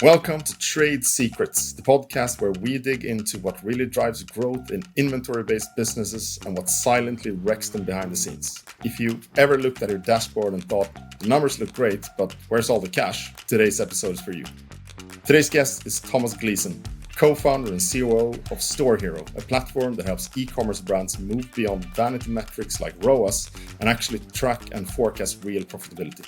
Welcome to Treyd Secrets, the podcast where we dig into what really drives growth in inventory-based businesses and what silently wrecks them behind the scenes. If you've ever looked at your dashboard and thought, the numbers look great, but where's all the cash? Today's episode is for you. Today's guest is Thomas Gleeson, co-founder and COO of Storehero, a platform that helps e-commerce brands move beyond vanity metrics like ROAS and actually track and forecast real profitability.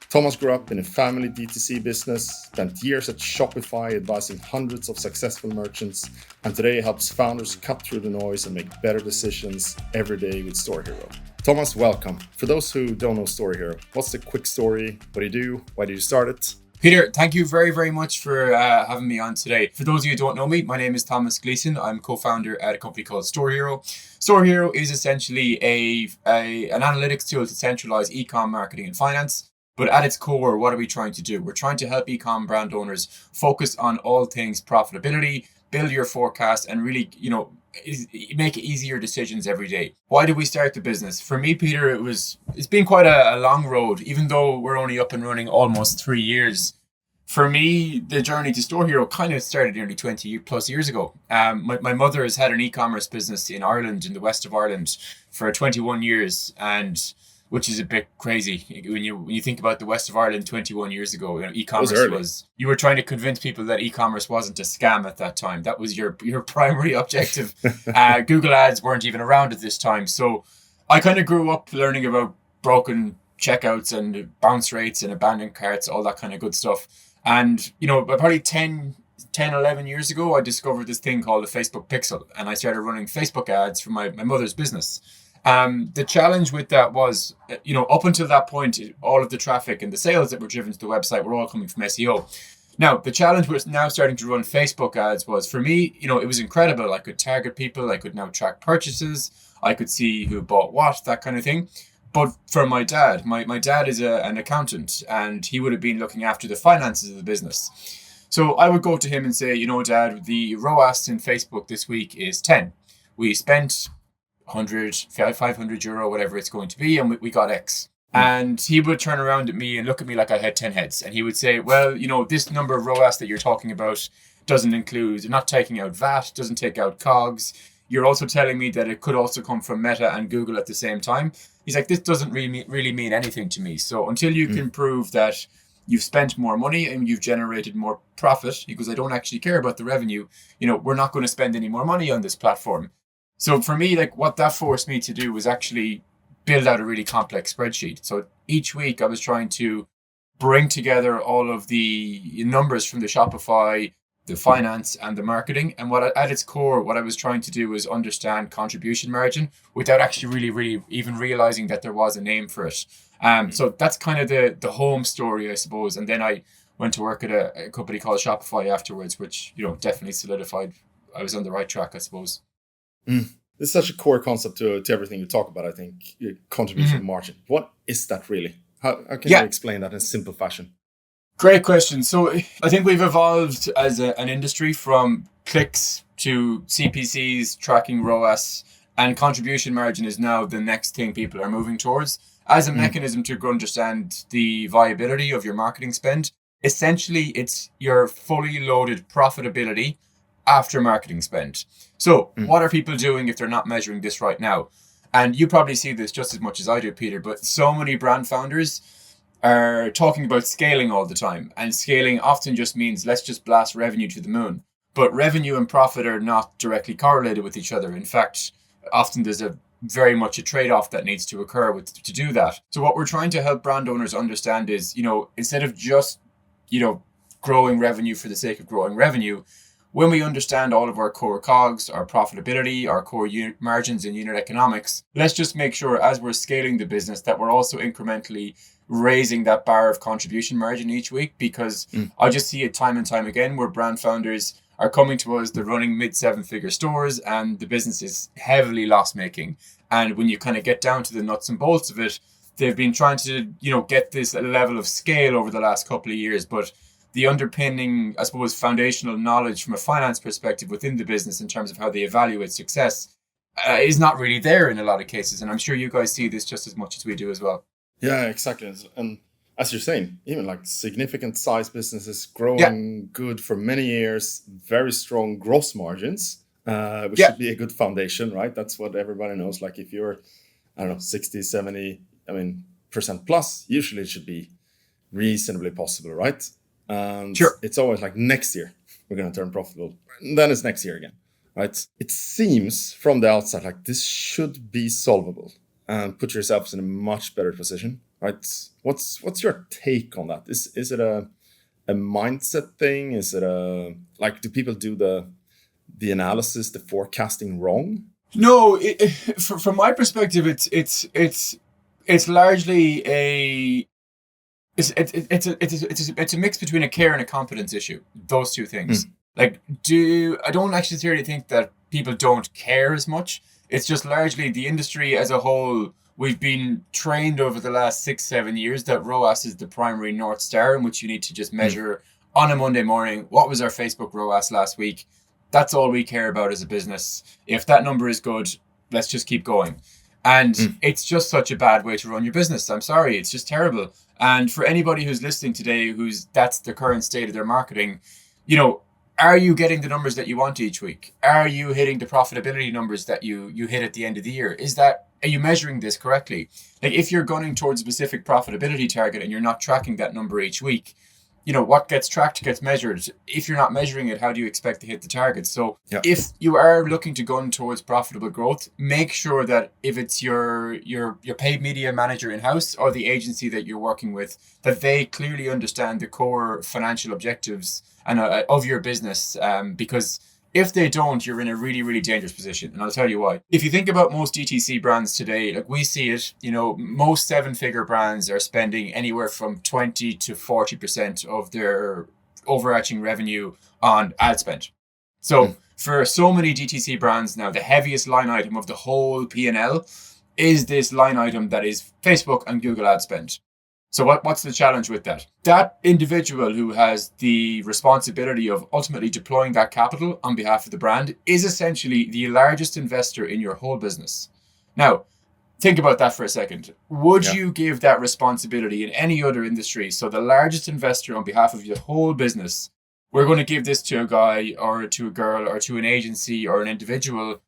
Thomas grew up in a family DTC business, spent years at Shopify advising hundreds of successful merchants, and today helps founders cut through the noise and make better decisions every day with Storehero. Thomas, welcome. For those who don't know Storehero, what's the quick story? What do you do? Why did you start it? Peter, thank you very, very much for having me on today. For those of you who don't know me, my name is Thomas Gleeson. I'm co-founder at a company called Storehero. Storehero is essentially an analytics tool to centralize e-com marketing and finance. But at its core, what are we trying to do? We're trying to help e-com brand owners focus on all things profitability, build your forecast, and really, make easier decisions every day. Why did we start the business? For me, Peter, it's been quite a long road, even though we're only up and running almost 3 years. For me, the journey to Storehero kind of started nearly 20 plus years ago. My mother has had an e-commerce business in Ireland, in the west of Ireland, for 21 years, and which is a bit crazy when you think about the west of Ireland 21 years ago. E-commerce was you were trying to convince people that e-commerce wasn't a scam at that time. That was your primary objective. Google ads weren't even around at this time. So I kind of grew up learning about broken checkouts and bounce rates and abandoned carts, all that kind of good stuff. And, probably 11 years ago, I discovered this thing called the Facebook Pixel, and I started running Facebook ads for my mother's business. The challenge with that was, up until that point, all of the traffic and the sales that were driven to the website were all coming from SEO. Now, the challenge with now starting to run Facebook ads was, for me, it was incredible. I could target people. I could now track purchases. I could see who bought what, that kind of thing. But for my dad, my dad is an accountant, and he would have been looking after the finances of the business. So I would go to him and say, Dad, the ROAS in Facebook this week is 10. We spent 100, 500 euro, whatever it's going to be, and we got X. And he would turn around at me and look at me like I had 10 heads. And he would say, well, this number of ROAS that you're talking about doesn't include, you're not taking out VAT, doesn't take out COGS. You're also telling me that it could also come from Meta and Google at the same time. He's like, this doesn't really mean anything to me. So until you can prove that you've spent more money and you've generated more profit, because I don't actually care about the revenue, we're not going to spend any more money on this platform. So for me, what that forced me to do was actually build out a really complex spreadsheet. So each week I was trying to bring together all of the numbers from the Shopify, the finance and the marketing. And at its core, what I was trying to do was understand contribution margin without actually really even realizing that there was a name for it. So that's kind of the home story, I suppose. And then I went to work at a company called Shopify afterwards, which, definitely solidified I was on the right track, I suppose. It's such a core concept to everything you talk about, I think, contribution margin. What is that really? How can you explain that in simple fashion? Great question. So I think we've evolved as an industry from clicks to CPCs, tracking ROAS, and contribution margin is now the next thing people are moving towards as a mechanism to understand the viability of your marketing spend. Essentially, it's your fully loaded profitability after marketing spend. So what are people doing if they're not measuring this right now? And you probably see this just as much as I do, Peter, but so many brand founders are talking about scaling all the time. And scaling often just means let's just blast revenue to the moon. But revenue and profit are not directly correlated with each other. In fact, often there's very much a trade-off that needs to occur to do that. So what we're trying to help brand owners understand is, instead of just, growing revenue for the sake of growing revenue, when we understand all of our core COGS, our profitability, our core unit margins and unit economics, let's just make sure as we're scaling the business that we're also incrementally raising that bar of contribution margin each week, because I just see it time and time again where brand founders are coming to us, they're running mid-7-figure stores and the business is heavily loss-making. And when you kind of get down to the nuts and bolts of it, they've been trying to, get this level of scale over the last couple of years, but the underpinning, I suppose, foundational knowledge from a finance perspective within the business in terms of how they evaluate success is not really there in a lot of cases. And I'm sure you guys see this just as much as we do as well. Yeah, exactly. And as you're saying, even like significant size businesses growing good for many years, very strong gross margins, which Yeah. should be a good foundation, right? That's what everybody knows. Like if you're, I don't know, 60, 70, percent plus, usually it should be reasonably possible, right? And Sure. it's always like next year we're going to turn profitable. And then it's next year again, right? It seems from the outside like this should be solvable and put yourselves in a much better position, right? What's your take on that? Is it a mindset thing? Is it a like do people do the analysis, the forecasting wrong? No, from my perspective, it's largely it's a mix between a care and a competence issue. Those two things. Like, I don't necessarily think that people don't care as much. It's just largely the industry as a whole. We've been trained over the last 6-7 years that ROAS is the primary North Star in which you need to just measure on a Monday morning. What was our Facebook ROAS last week? That's all we care about as a business. If that number is good, let's just keep going. And it's just such a bad way to run your business. I'm sorry. It's just terrible. And for anybody who's listening today, that's the current state of their marketing, are you getting the numbers that you want each week? Are you hitting the profitability numbers that you hit at the end of the year? Are you measuring this correctly? Like if you're gunning towards a specific profitability target and you're not tracking that number each week, what gets tracked gets measured. If you're not measuring it, how do you expect to hit the target? So if you are looking to gun towards profitable growth, make sure that if it's your paid media manager in-house or the agency that you're working with, that they clearly understand the core financial objectives and of your business. Because if they don't, you're in a really, really dangerous position. And I'll tell you why. If you think about most DTC brands today, like we see it, most 7-figure brands are spending anywhere from 20 to 40% of their overarching revenue on ad spend. So for so many DTC brands now, the heaviest line item of the whole P&L is this line item that is Facebook and Google ad spend. So what's the challenge with that? That individual who has the responsibility of ultimately deploying that capital on behalf of the brand is essentially the largest investor in your whole business. Now, think about that for a second. Would you give that responsibility in any other industry? So the largest investor on behalf of your whole business, we're going to give this to a guy or to a girl or to an agency or an individual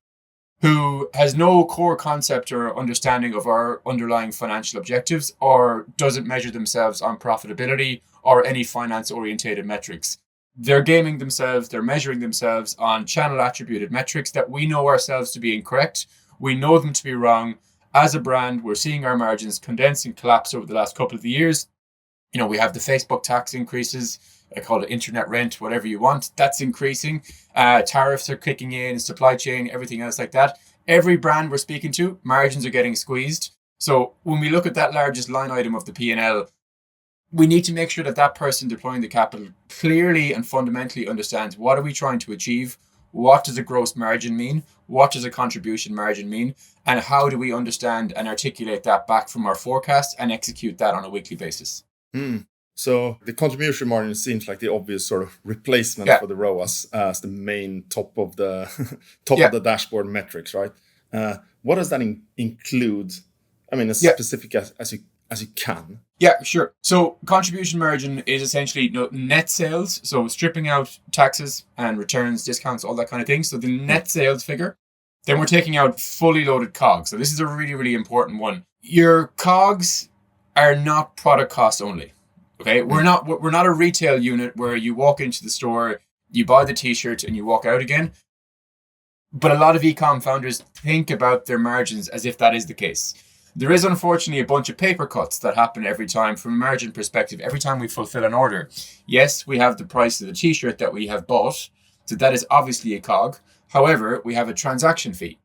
who has no core concept or understanding of our underlying financial objectives or doesn't measure themselves on profitability or any finance-orientated metrics. They're gaming themselves, they're measuring themselves on channel attributed metrics that we know ourselves to be incorrect. We know them to be wrong. As a brand, we're seeing our margins condense and collapse over the last couple of years. We have the Facebook tax increases. I call it internet rent, whatever you want. That's increasing. Tariffs are kicking in, supply chain, everything else like that. Every brand we're speaking to, margins are getting squeezed. So when we look at that largest line item of the P&L, we need to make sure that that person deploying the capital clearly and fundamentally understands what are we trying to achieve? What does a gross margin mean? What does a contribution margin mean? And how do we understand and articulate that back from our forecast and execute that on a weekly basis? So the contribution margin seems like the obvious sort of replacement for the ROAS as the main top of the of the dashboard metrics, right? What does that include? As specific as you can. Yeah, sure. So contribution margin is essentially net sales. So stripping out taxes and returns, discounts, all that kind of thing. So the net sales figure. Then we're taking out fully loaded COGS. So this is a really, really important one. Your COGS are not product cost only. Okay, we're not a retail unit where you walk into the store, you buy the t-shirt and you walk out again. But a lot of e-com founders think about their margins as if that is the case. There is unfortunately a bunch of paper cuts that happen every time from a margin perspective, every time we fulfill an order. Yes, we have the price of the t-shirt that we have bought, so that is obviously a COG. However, we have a transaction fee.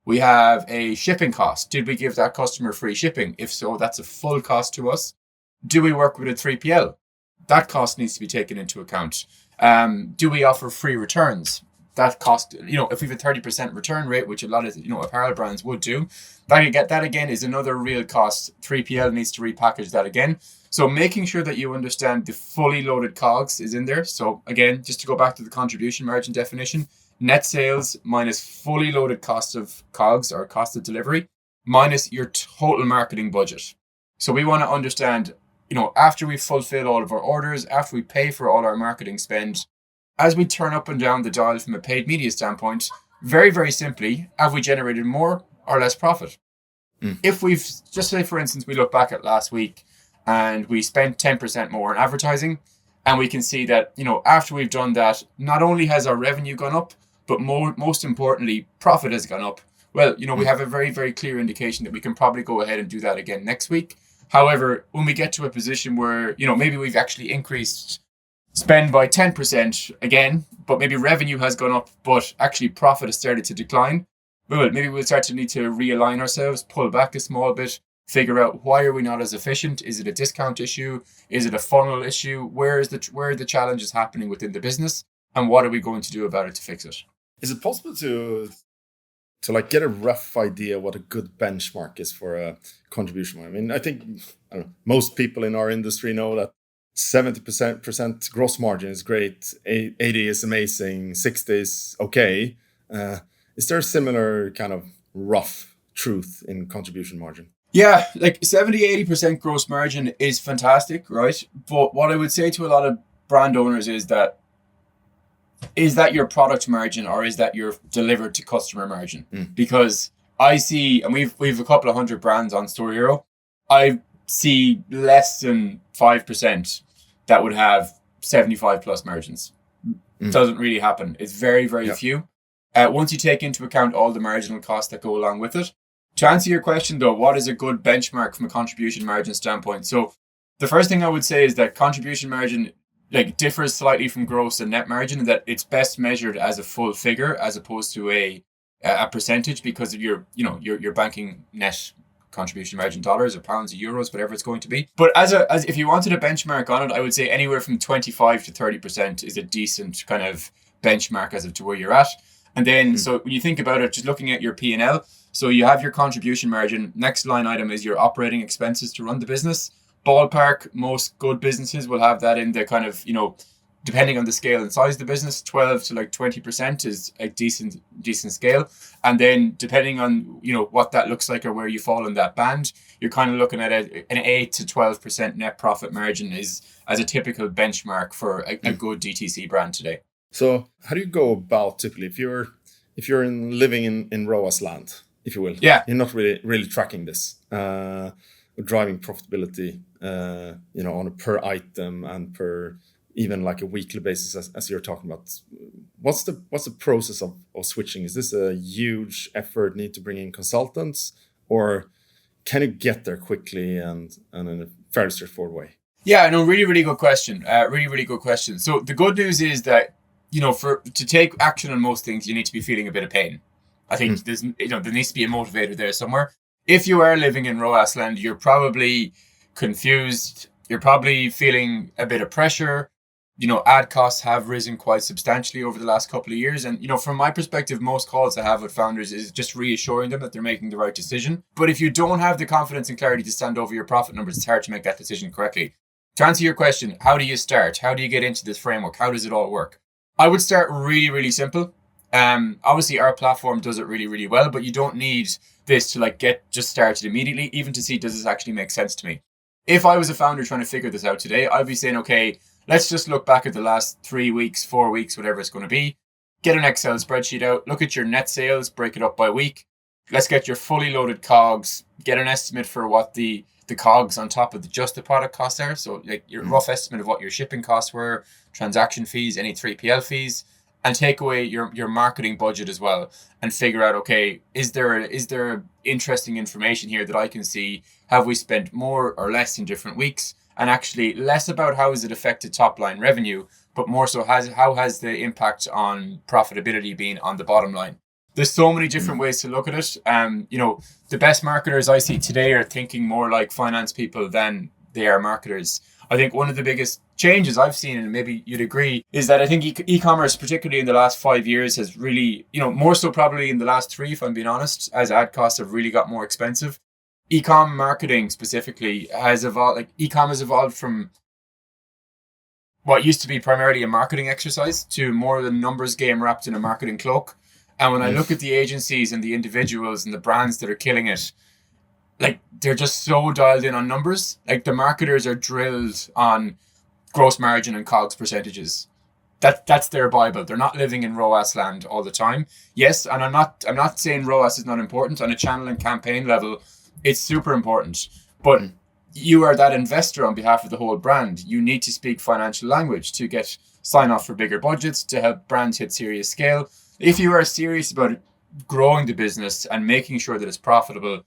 We have a shipping cost. Did we give that customer free shipping? If so, that's a full cost to us. Do we work with a 3PL? That cost needs to be taken into account. Do we offer free returns? That cost, if we have a 30% return rate, which a lot of, apparel brands would do, that again is another real cost. 3PL needs to repackage that again. So making sure that you understand the fully loaded COGS is in there. So again, just to go back to the contribution margin definition, net sales minus fully loaded cost of COGS or cost of delivery minus your total marketing budget. So we want to understand after we fulfill all of our orders, after we pay for all our marketing spend, as we turn up and down the dial from a paid media standpoint, very, very simply, have we generated more or less profit? If we've, just say for instance, we look back at last week and we spent 10% more on advertising, and we can see that, after we've done that, not only has our revenue gone up, but most importantly, profit has gone up. Well, we have a very, very clear indication that we can probably go ahead and do that again next week. However, when we get to a position where, maybe we've actually increased spend by 10% again, but maybe revenue has gone up, but actually profit has started to decline, well, maybe we'll start to need to realign ourselves, pull back a small bit, figure out why are we not as efficient? Is it a discount issue? Is it a funnel issue? Where are the challenges happening within the business? And what are we going to do about it to fix it? Is it possible to get a rough idea what a good benchmark is for a contribution? I mean, I think most people in our industry know that 70% gross margin is great, 80 is amazing, 60 is okay. Is there a similar kind of rough truth in contribution margin? Yeah, like 70-80% gross margin is fantastic, right? But what I would say to a lot of brand owners is that your product margin or is that your delivered to customer margin? Because I see, and we've a couple of hundred brands on Storehero, I see less than 5% that would have 75 plus margins. Doesn't really happen. It's very, very few. Once you take into account all the marginal costs that go along with it. To answer your question though, what is a good benchmark from a contribution margin standpoint? So the first thing I would say is that contribution margin differs slightly from gross and net margin, in that it's best measured as a full figure as opposed to a percentage, because you're banking net contribution margin dollars or pounds or euros, whatever it's going to be. But as if you wanted a benchmark on it, I would say anywhere from 25 to 30% is a decent kind of benchmark as to where you're at. And then, so when you think about it, just looking at your P&L, so you have your contribution margin. Next line item is your operating expenses to run the business. Ballpark, most good businesses will have that in the kind of, depending on the scale and size of the business, 12 to 20% is a decent scale. And then depending on, what that looks like or where you fall in that band, you're kind of looking at an 8 to 12% net profit margin as a typical benchmark for a good DTC brand today. So how do you go about typically if you're living in ROAS land, if you will? Yeah. You're not really tracking this, driving profitability, on a per item and per even like a weekly basis, as you're talking about. What's the process of switching? Is this a huge effort, need to bring in consultants, or can you get there quickly and in a fairly straightforward way? Yeah, no, really, really good question. Really, really good question. So the good news is that, to take action on most things, you need to be feeling a bit of pain. I think there needs to be a motivator there somewhere. If you are living in ROAS land, you're probably confused. You're probably feeling a bit of pressure. Ad costs have risen quite substantially over the last couple of years. And, from my perspective, most calls I have with founders is just reassuring them that they're making the right decision. But if you don't have the confidence and clarity to stand over your profit numbers, it's hard to make that decision correctly. To answer your question, how do you start? How do you get into this framework? How does it all work? I would start really, really simple. Obviously, our platform does it really, really well, but you don't need this to get just started immediately, even to see, does this actually make sense to me? If I was a founder trying to figure this out today, I'd be saying, okay, let's just look back at the last 3 weeks, 4 weeks, whatever it's going to be. Get an Excel spreadsheet out, look at your net sales, break it up by week. Let's get your fully loaded COGS, get an estimate for what the COGS on top of just the product costs are. So your rough estimate of what your shipping costs were, transaction fees, any 3PL fees, and take away your marketing budget as well, and figure out, okay, is there interesting information here that I can see? Have we spent more or less in different weeks? And actually less about how has it affected top line revenue, but more so how has the impact on profitability been on the bottom line? There's so many different ways to look at it. The best marketers I see today are thinking more like finance people than they are marketers. I think one of the biggest changes I've seen, and maybe you'd agree, is that I think e-commerce, particularly in the last 5 years, has really, more so probably in the last 3, if I'm being honest, as ad costs have really got more expensive. E-com marketing specifically has evolved. E-com has evolved from what used to be primarily a marketing exercise to more of a numbers game wrapped in a marketing cloak. And when I look at the agencies and the individuals and the brands that are killing it, like they're just so dialed in on numbers. Like the marketers are drilled on gross margin and COGS percentages. That's their Bible. They're not living in ROAS land all the time. Yes, and I'm not saying ROAS is not important. On a channel and campaign level, it's super important. But you are that investor on behalf of the whole brand. You need to speak financial language to get sign off for bigger budgets, to help brands hit serious scale. If you are serious about growing the business and making sure that it's profitable,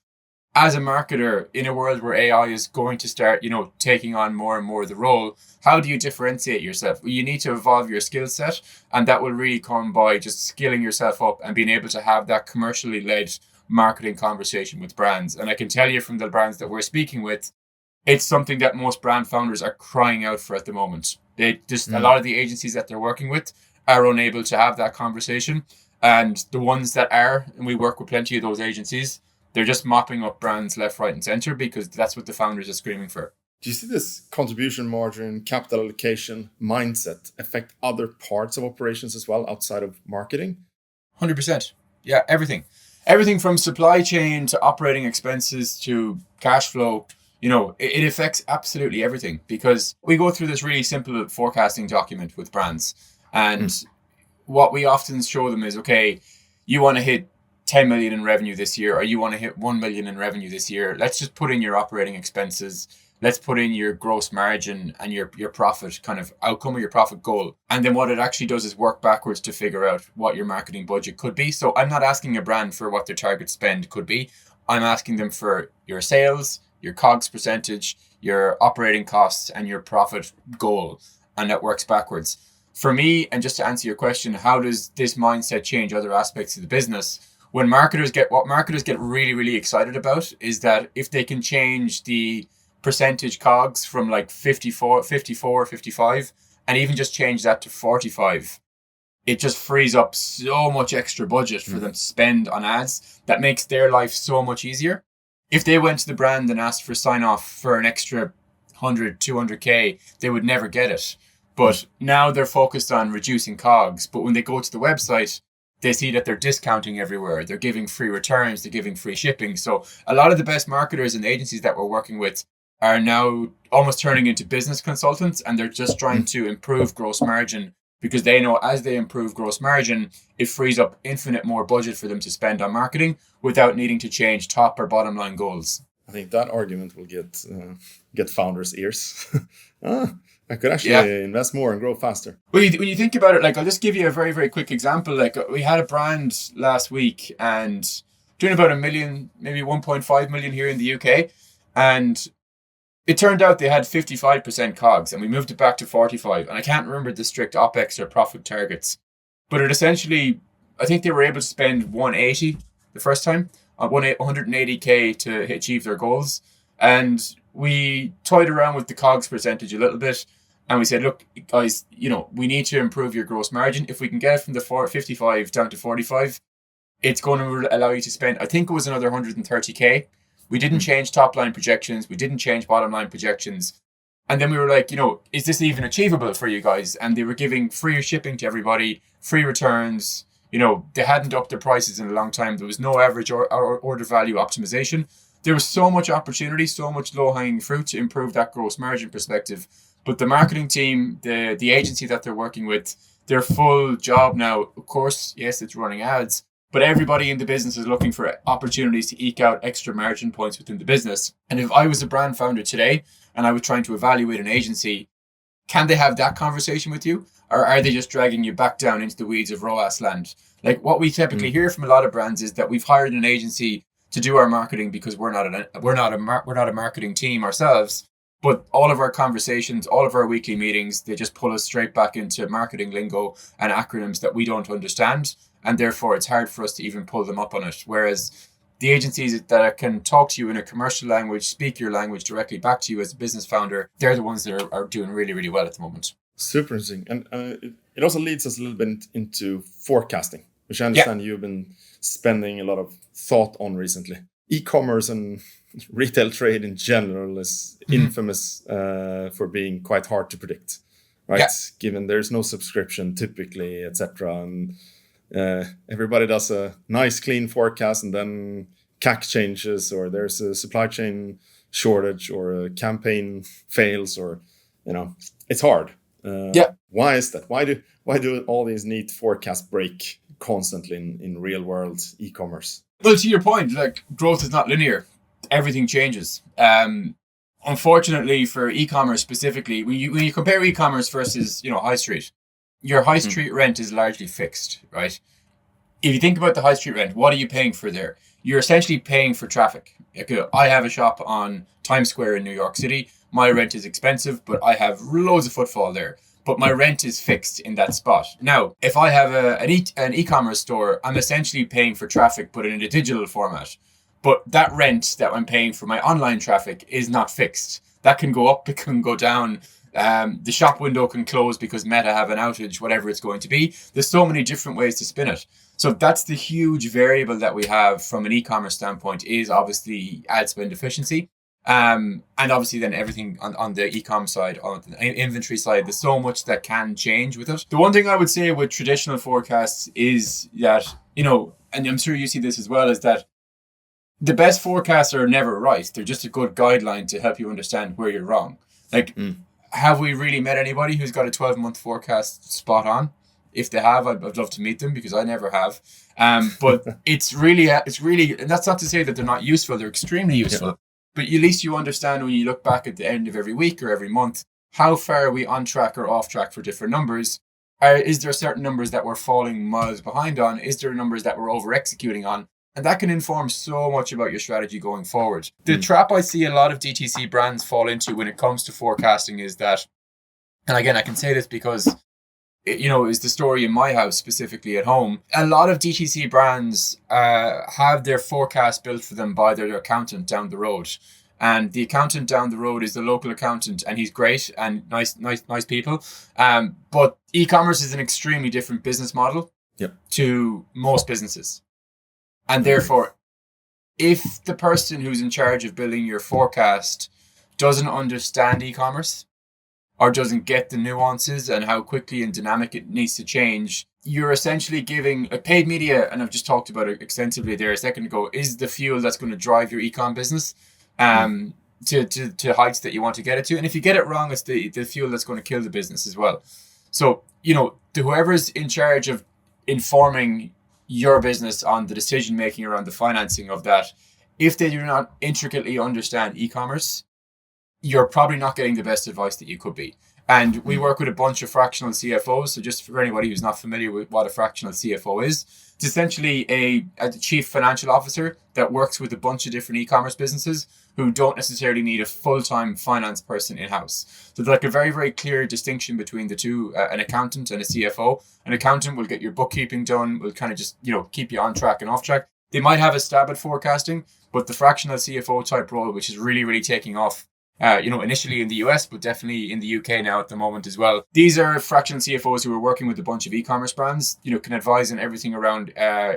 as a marketer in a world where AI is going to start, taking on more and more of the role, how do you differentiate yourself? Well, you need to evolve your skill set, and that will really come by just skilling yourself up and being able to have that commercially led marketing conversation with brands. And I can tell you from the brands that we're speaking with, it's something that most brand founders are crying out for at the moment. They just a lot of the agencies that they're working with are unable to have that conversation. And the ones that are, and we work with plenty of those agencies, they're just mopping up brands left, right, and center because that's what the founders are screaming for. Do you see this contribution margin, capital allocation mindset affect other parts of operations as well outside of marketing? 100%. Yeah, everything. Everything from supply chain to operating expenses to cash flow, it affects absolutely everything because we go through this really simple forecasting document with brands. And what we often show them is, okay, you want to hit 10 million in revenue this year, or you want to hit 1 million in revenue this year. Let's just put in your operating expenses. Let's put in your gross margin and your profit kind of outcome or your profit goal. And then what it actually does is work backwards to figure out what your marketing budget could be. So I'm not asking a brand for what their target spend could be. I'm asking them for your sales, your COGS percentage, your operating costs, and your profit goal. And that works backwards. For me, and just to answer your question, how does this mindset change other aspects of the business? What marketers get really, really excited about is that if they can change the percentage COGS from like 54, 55, and even just change that to 45, it just frees up so much extra budget for them to spend on ads that makes their life so much easier. If they went to the brand and asked for sign off for an extra 100, 200K, they would never get it. But now they're focused on reducing COGS. But when they go to the website, they see that they're discounting everywhere. They're giving free returns. They're giving free shipping. So a lot of the best marketers and agencies that we're working with are now almost turning into business consultants, and they're just trying to improve gross margin because they know as they improve gross margin, it frees up infinite more budget for them to spend on marketing without needing to change top or bottom line goals. I think that argument will get founders' ears. I could actually invest more and grow faster. When you think about it, like I'll just give you a very, very quick example. Like we had a brand last week and doing about 1 million, maybe 1.5 million here in the UK. And it turned out they had 55% COGS and we moved it back to 45. And I can't remember the strict OPEX or profit targets, but it essentially, I think they were able to spend 180 the first time, 180K to achieve their goals. And we toyed around with the COGS percentage a little bit. And we said, look, guys, we need to improve your gross margin. If we can get it from the 55 down to 45, it's going to allow you to spend, I think it was another 130K. We didn't change top line projections. We didn't change bottom line projections. And then we were like, is this even achievable for you guys? And they were giving free shipping to everybody, free returns. They hadn't upped their prices in a long time. There was no average or order value optimization. There was so much opportunity, so much low-hanging fruit to improve that gross margin perspective. But the marketing team, the agency that they're working with, their full job now, of course, yes, it's running ads, but everybody in the business is looking for opportunities to eke out extra margin points within the business. And if I was a brand founder today and I was trying to evaluate an agency, can they have that conversation with you? Or are they just dragging you back down into the weeds of ROAS land? Like what we typically hear from a lot of brands is that we've hired an agency to do our marketing because we're not a marketing team ourselves. But all of our conversations, all of our weekly meetings, they just pull us straight back into marketing lingo and acronyms that we don't understand. And therefore, it's hard for us to even pull them up on it. Whereas the agencies that can talk to you in a commercial language, speak your language directly back to you as a business founder, they're the ones that are doing really, really well at the moment. Super interesting. And it also leads us a little bit into forecasting, which I understand you've been spending a lot of thought on recently. E-commerce and retail trade in general is infamous for being quite hard to predict, right? Yeah. Given there's no subscription typically, etc. And everybody does a nice clean forecast and then CAC changes, or there's a supply chain shortage, or a campaign fails, or it's hard. Why is that? Why do all these need forecasts break constantly in real world e-commerce? Well, to your point, like, growth is not linear. Everything changes. Unfortunately, for e-commerce specifically, when you compare e-commerce versus high street, your high street rent is largely fixed, right? If you think about the high street rent, what are you paying for there? You're essentially paying for traffic. Okay, I have a shop on Times Square in New York City. My rent is expensive, but I have loads of footfall there. But my rent is fixed in that spot. Now, if I have an e-commerce store, I'm essentially paying for traffic, but in a digital format. But that rent that I'm paying for my online traffic is not fixed. That can go up, it can go down. The shop window can close because Meta have an outage, whatever it's going to be. There's so many different ways to spin it. So that's the huge variable that we have from an e-commerce standpoint, is obviously ad spend efficiency. And obviously then everything on the e-com side, on the inventory side, there's so much that can change with it. The one thing I would say with traditional forecasts is that, and I'm sure you see this as well, is that the best forecasts are never right. They're just a good guideline to help you understand where you're wrong. Like, have we really met anybody who's got a 12-month forecast spot on? If they have, I'd love to meet them, because I never have. But it's really, and that's not to say that they're not useful. They're extremely useful. Yeah. But at least you understand when you look back at the end of every week or every month, how far are we on track or off track for different numbers? Is there certain numbers that we're falling miles behind on? Is there numbers that we're over executing on? And that can inform so much about your strategy going forward. The trap I see a lot of DTC brands fall into when it comes to forecasting is that, and again, I can say this because, is the story in my house, specifically at home. A lot of DTC brands have their forecast built for them by their accountant down the road. And the accountant down the road is the local accountant, and he's great and nice people. But e-commerce is an extremely different business model to most businesses. And therefore, if the person who's in charge of building your forecast doesn't understand e-commerce, or doesn't get the nuances and how quickly and dynamic it needs to change, you're essentially giving a paid media, and I've just talked about it extensively there a second ago, is the fuel that's going to drive your e-com business to heights that you want to get it to. And if you get it wrong, it's the fuel that's going to kill the business as well. So, whoever's in charge of informing your business on the decision making around the financing of that, if they do not intricately understand e-commerce, you're probably not getting the best advice that you could be. And we work with a bunch of fractional CFOs. So just for anybody who's not familiar with what a fractional CFO is, it's essentially a chief financial officer that works with a bunch of different e-commerce businesses who don't necessarily need a full-time finance person in-house. So there's like a very, very clear distinction between the two, an accountant and a CFO. An accountant will get your bookkeeping done, will kind of just, keep you on track and off track. They might have a stab at forecasting, but the fractional CFO type role, which is really, really taking off, initially in the US, but definitely in the UK now at the moment as well. These are fractional CFOs who are working with a bunch of e-commerce brands, can advise on everything around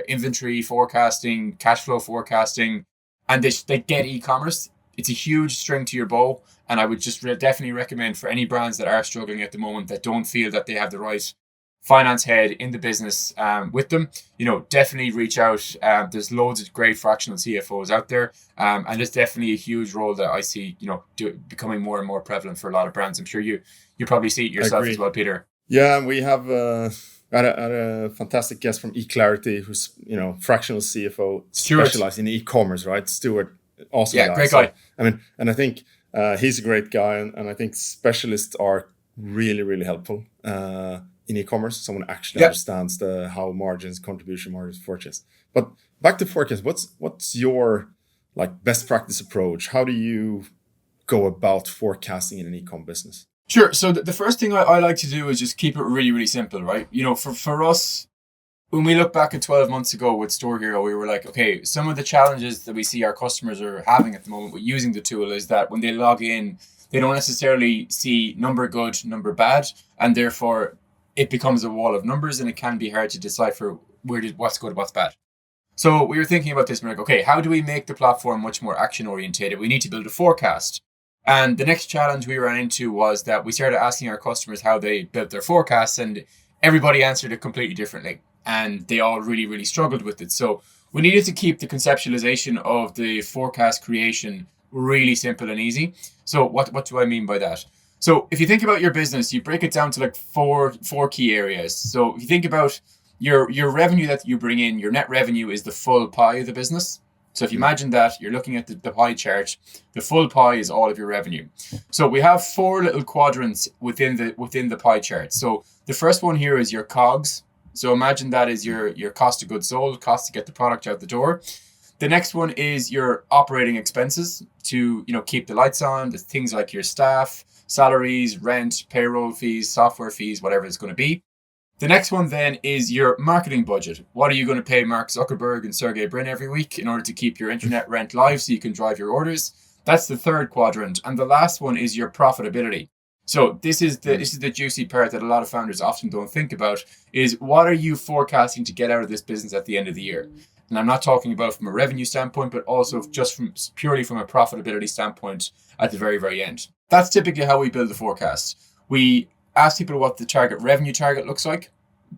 inventory forecasting, cash flow forecasting, and they get e-commerce. It's a huge string to your bow. And I would just definitely recommend for any brands that are struggling at the moment, that don't feel that they have the right finance head in the business with them, definitely reach out. There's loads of great fractional CFOs out there. And it's definitely a huge role that I see, becoming more and more prevalent for a lot of brands. I'm sure you probably see it yourself as well, Peter. Yeah, we have had a fantastic guest from eClarity, who's, fractional CFO, specialized in e-commerce, right? Stuart, awesome guy. Great guy. And I think he's a great guy. And I think specialists are really, really helpful in e-commerce. Someone actually understands how margins, contribution margins, forecast. But back to forecast, what's your best practice approach? How do you go about forecasting in an e-com business? Sure. So the first thing I like to do is just keep it really, really simple, right? For us, when we look back at 12 months ago with Storehero, we were like, okay, some of the challenges that we see our customers are having at the moment with using the tool is that when they log in, they don't necessarily see number good, number bad, and therefore it becomes a wall of numbers, and it can be hard to decipher what's good, what's bad. So we were thinking about this, and we're like, okay, how do we make the platform much more action orientated? We need to build a forecast. And the next challenge we ran into was that we started asking our customers how they built their forecasts, and everybody answered it completely differently. And they all really, really struggled with it. So we needed to keep the conceptualization of the forecast creation really simple and easy. So what do I mean by that? So if you think about your business, you break it down to like four key areas. So if you think about your revenue that you bring in, your net revenue is the full pie of the business. So if you imagine that you're looking at the pie chart, the full pie is all of your revenue. So we have four little quadrants within the pie chart. So the first one here is your COGS. So imagine that is your cost of goods sold, cost to get the product out the door. The next one is your operating expenses to, keep the lights on, the things like your staff, salaries, rent, payroll fees, software fees, whatever it's going to be. The next one then is your marketing budget. What are you going to pay Mark Zuckerberg and Sergey Brin every week in order to keep your internet rent live so you can drive your orders? That's the third quadrant. And the last one is your profitability. So this is the juicy part that a lot of founders often don't think about, is what are you forecasting to get out of this business at the end of the year? And I'm not talking about from a revenue standpoint, but also just purely from a profitability standpoint at the very, very end. That's typically how we build the forecast. We ask people what the revenue target looks like.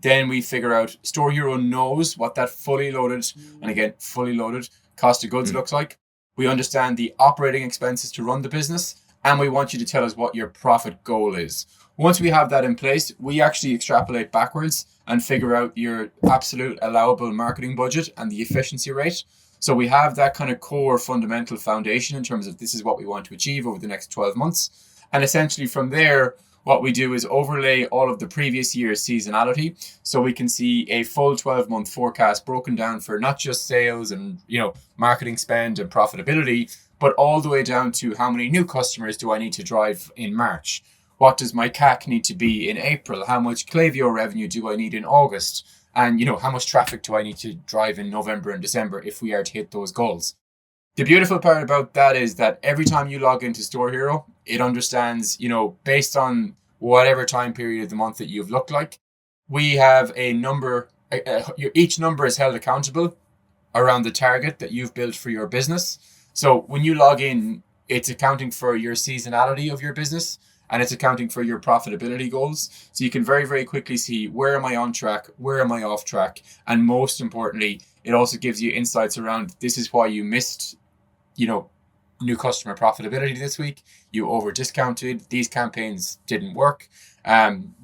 Then we figure out, Storehero knows what that fully loaded cost of goods looks like. We understand the operating expenses to run the business, and we want you to tell us what your profit goal is. Once we have that in place, we actually extrapolate backwards and figure out your absolute allowable marketing budget and the efficiency rate. So we have that kind of core fundamental foundation in terms of this is what we want to achieve over the next 12 months. And essentially from there, what we do is overlay all of the previous year's seasonality, so we can see a full 12-month forecast broken down for not just sales and marketing spend and profitability, but all the way down to how many new customers do I need to drive in March? What does my CAC need to be in April? How much Klaviyo revenue do I need in August? And how much traffic do I need to drive in November and December if we are to hit those goals? The beautiful part about that is that every time you log into Storehero, it understands, based on whatever time period of the month that you've looked like, we have a number, each number is held accountable around the target that you've built for your business. So when you log in, it's accounting for your seasonality of your business and it's accounting for your profitability goals. So you can very, very quickly see, where am I on track? Where am I off track? And most importantly, it also gives you insights around, this is why you missed, new customer profitability this week. You over discounted. These campaigns didn't work. You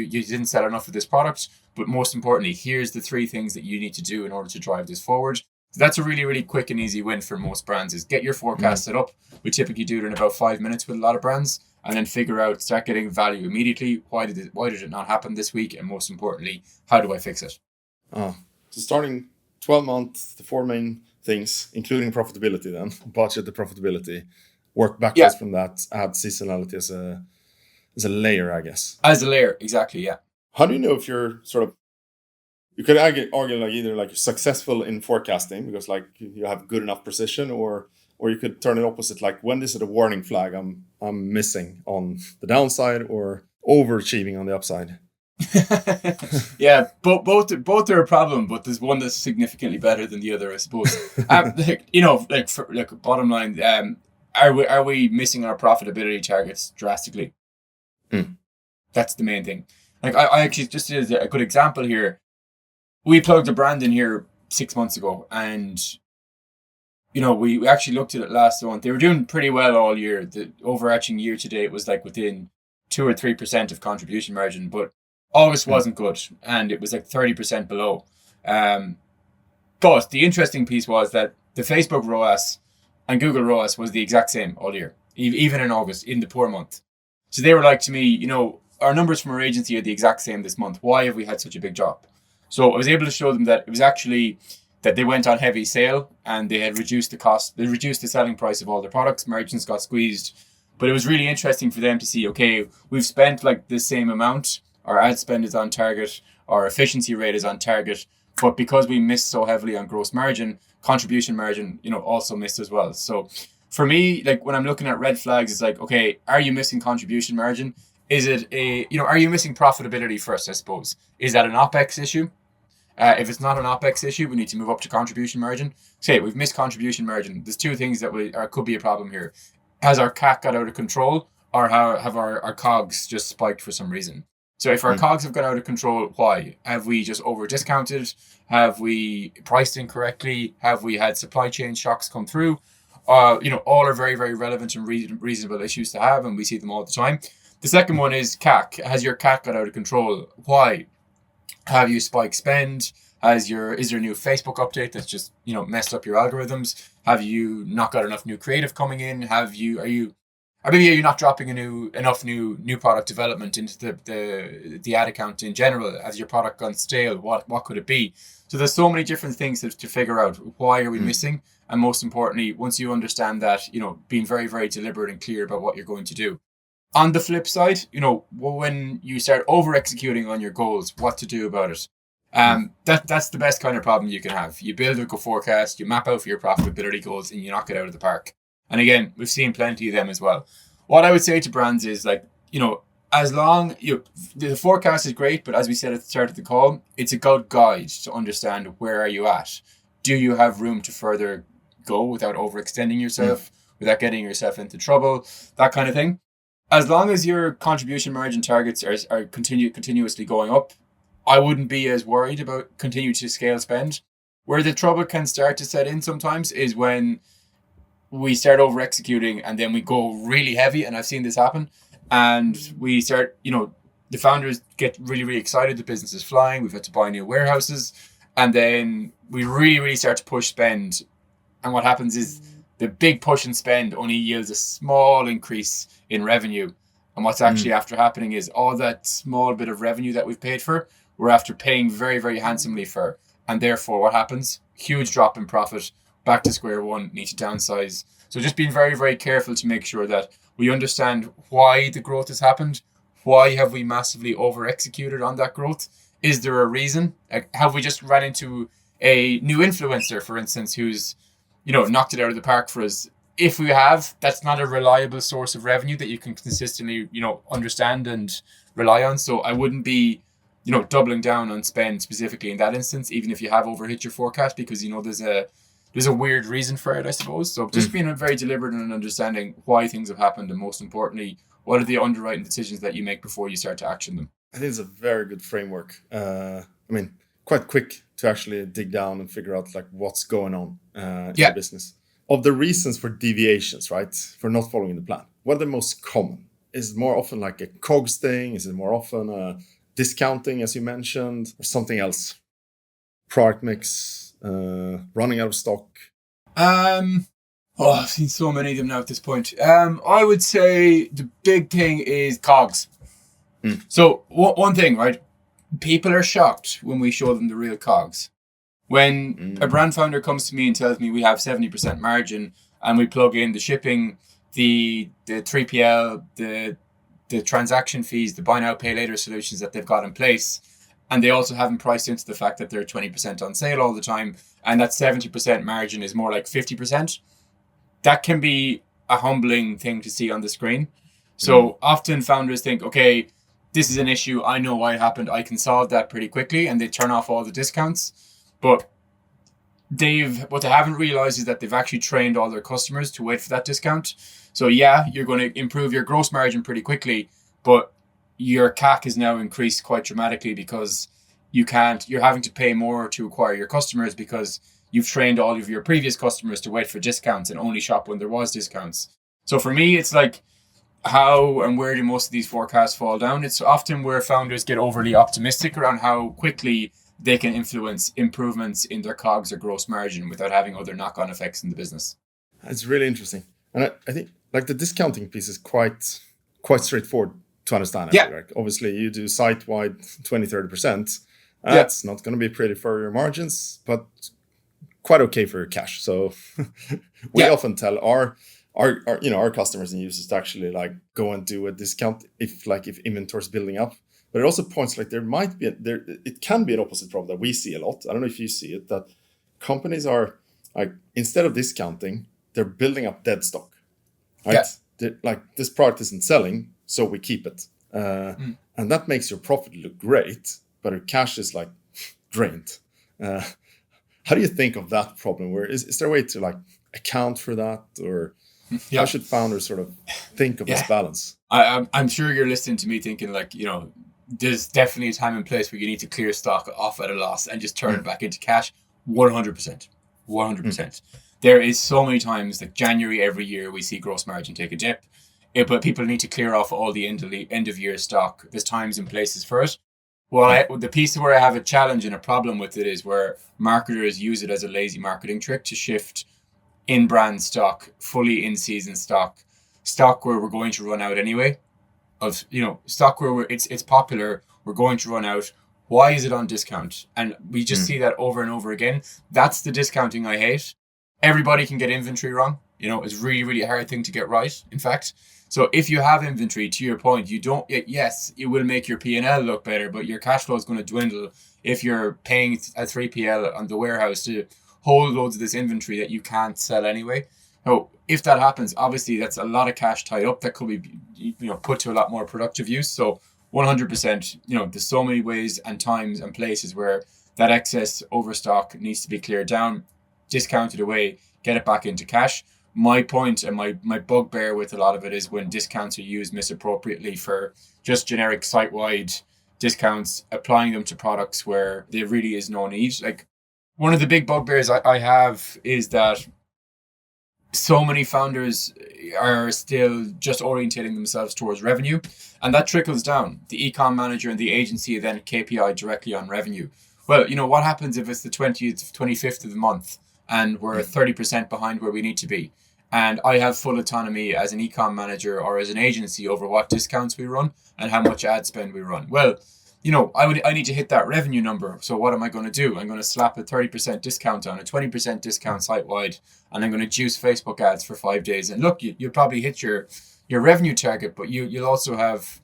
didn't sell enough of this product. But most importantly, here's the 3 things that you need to do in order to drive this forward. So that's a really, really quick and easy win for most brands, is get your forecast set up. We typically do it in about 5 minutes with a lot of brands, and then start getting value immediately. Why did it not happen this week? And most importantly, how do I fix it? So starting 12 months, the 4 main things, including profitability, then budget the profitability, work backwards from that, add seasonality as a layer, I guess. As a layer, exactly, yeah. How do you know if you're you could argue like either like you're successful in forecasting because like you have good enough precision, or you could turn it opposite, like when is it a warning flag, I'm missing on the downside or overachieving on the upside? Yeah, both are a problem, but there's one that's significantly better than the other, I suppose. Bottom line, are we missing our profitability targets drastically? That's the main thing. Like I actually, just as a good example here, we plugged a brand in here 6 months ago, and we actually looked at it last month. They were doing pretty well all year. The overarching year to date was like within 2 or 3% of contribution margin, but August wasn't good, and it was like 30% below. But the interesting piece was that the Facebook ROAS and Google ROAS was the exact same all year, even in August, in the poor month. So they were like to me, our numbers from our agency are the exact same this month. Why have we had such a big drop? So I was able to show them that it was actually that they went on heavy sale and they had reduced the cost. They reduced the selling price of all their products. Margins got squeezed. But it was really interesting for them to see, okay, we've spent like the same amount. Our ad spend is on target. Our efficiency rate is on target. But because we missed so heavily on gross margin, contribution margin, also missed as well. So for me, like when I'm looking at red flags, it's like, okay, are you missing contribution margin? Is it are you missing profitability first, I suppose? Is that an OpEx issue? If it's not an OpEx issue, we need to move up to contribution margin. Say we've missed contribution margin. There's 2 things that could be a problem here. Has our CAC got out of control, or have our COGS just spiked for some reason? So if our cogs have got out of control, why? Have we just over discounted? Have we priced incorrectly? Have we had supply chain shocks come through? All are very, very relevant and reasonable issues to have, and we see them all the time. The second one is CAC. Has your CAC got out of control? Why? Have you spiked spend? Is there a new Facebook update that's just messed up your algorithms? Have you not got enough new creative coming in? Or maybe are you not dropping enough new product development into the ad account in general? Has your product gone stale? What could it be? So there's so many different things to figure out. Why are we missing? And most importantly, once you understand that, being very, very deliberate and clear about what you're going to do. On the flip side, when you start over executing on your goals, what to do about it. That's the best kind of problem you can have. You build a good forecast, you map out for your profitability goals, and you knock it out of the park. And again, we've seen plenty of them as well. What I would say to brands is as long the forecast is great, but as we said at the start of the call, it's a good guide to understand where are you at. Do you have room to further go without overextending yourself, without getting yourself into trouble, that kind of thing? As long as your contribution margin targets are continuously going up, I wouldn't be as worried about continuing to scale spend. Where the trouble can start to set in sometimes is when we start over executing and then we go really heavy, and I've seen this happen, and we start, the founders get really, really excited, the business is flying, we've had to buy new warehouses, and then we really, really start to push spend. And what happens is the big push and spend only yields a small increase in revenue. And what's actually after happening is all that small bit of revenue that we've paid for, we're after paying very, very handsomely for. And therefore what happens? Huge drop in profit, back to square one, need to downsize. So just being very, very careful to make sure that we understand why the growth has happened. Why have we massively over executed on that growth? Is there a reason? Have we just ran into a new influencer, for instance, who's knocked it out of the park for us? If we have, that's not a reliable source of revenue that you can consistently, understand and rely on. So I wouldn't be, doubling down on spend specifically in that instance, even if you have overhit your forecast, because, there's a weird reason for it, I suppose. So just being very deliberate and understanding why things have happened, and most importantly, what are the underwriting decisions that you make before you start to action them. I think it's a very good framework. Quite quick to actually dig down and figure out what's going on in the business. Of the reasons for deviations, right, for not following the plan, what are the most common? Is it more often a COGS thing? Is it more often discounting, as you mentioned, or something else? Product mix, running out of stock? I've seen so many of them now at this point. I would say the big thing is COGS. So one thing, right? People are shocked when we show them the real COGS. When a brand founder comes to me and tells me we have 70% margin and we plug in the shipping, the 3PL, the transaction fees, the buy now, pay later solutions that they've got in place, and they also haven't priced into the fact that they're 20% on sale all the time, and that 70% margin is more like 50%, that can be a humbling thing to see on the screen. So often founders think, okay, this is an issue, I know why it happened, I can solve that pretty quickly, and they turn off all the discounts. But what they haven't realized is that they've actually trained all their customers to wait for that discount. So yeah, you're going to improve your gross margin pretty quickly, but your CAC is now increased quite dramatically because you're having to pay more to acquire your customers because you've trained all of your previous customers to wait for discounts and only shop when there was discounts. So for me, it's how and where do most of these forecasts fall down? It's often where founders get overly optimistic around how quickly they can influence improvements in their COGS or gross margin without having other knock-on effects in the business. It's really interesting. And I think the discounting piece is quite straightforward to understand. Yeah. Right? Obviously, you do site-wide 20-30%. That's not going to be pretty for your margins, but quite okay for your cash. So we often tell our customers and users to actually go and do a discount if inventory is building up. But it also points it can be an opposite problem that we see a lot. I don't know if you see it, that companies are instead of discounting, they're building up dead stock. Right? Yeah. This product isn't selling, so we keep it. And that makes your profit look great, but your cash is drained. How do you think of that problem? Is there a way to account for that, or how should founders sort of think of this balance? I'm sure you're listening to me thinking there's definitely a time and place where you need to clear stock off at a loss and just turn it back into cash. 100%. 100%. There is so many times, like January every year, we see gross margin take a dip. But people need to clear off all the end of year stock. There's times and places for it. Well, the piece where I have a challenge and a problem with it is where marketers use it as a lazy marketing trick to shift in-brand stock, fully in-season stock where we're going to run out anyway. Of stock where it's popular, we're going to run out. Why is it on discount? And we just see that over and over again. That's the discounting I hate. Everybody can get inventory wrong. It's really, really hard thing to get right, in fact. So if you have inventory, to your point, yes, it will make your P&L look better, but your cash flow is going to dwindle if you're paying a 3PL on the warehouse to hold loads of this inventory that you can't sell anyway. So if that happens, obviously that's a lot of cash tied up that could be put to a lot more productive use. So 100%, there's so many ways and times and places where that excess overstock needs to be cleared down, discounted away, get it back into cash. My point and my bugbear with a lot of it is when discounts are used misappropriately for just generic site-wide discounts, applying them to products where there really is no need. Like, one of the big bugbears I have is that so many founders are still just orientating themselves towards revenue, and that trickles down. The e-com manager and the agency then KPI directly on revenue. Well, what happens if it's the 20th, 25th of the month and we're 30% behind where we need to be? And I have full autonomy as an e-com manager or as an agency over what discounts we run and how much ad spend we run. Well, I need to hit that revenue number. So what am I going to do? I'm going to slap a 30% discount on a 20% discount site-wide, and I'm going to juice Facebook ads for 5 days. And look, you'll probably hit your revenue target, but you'll also have,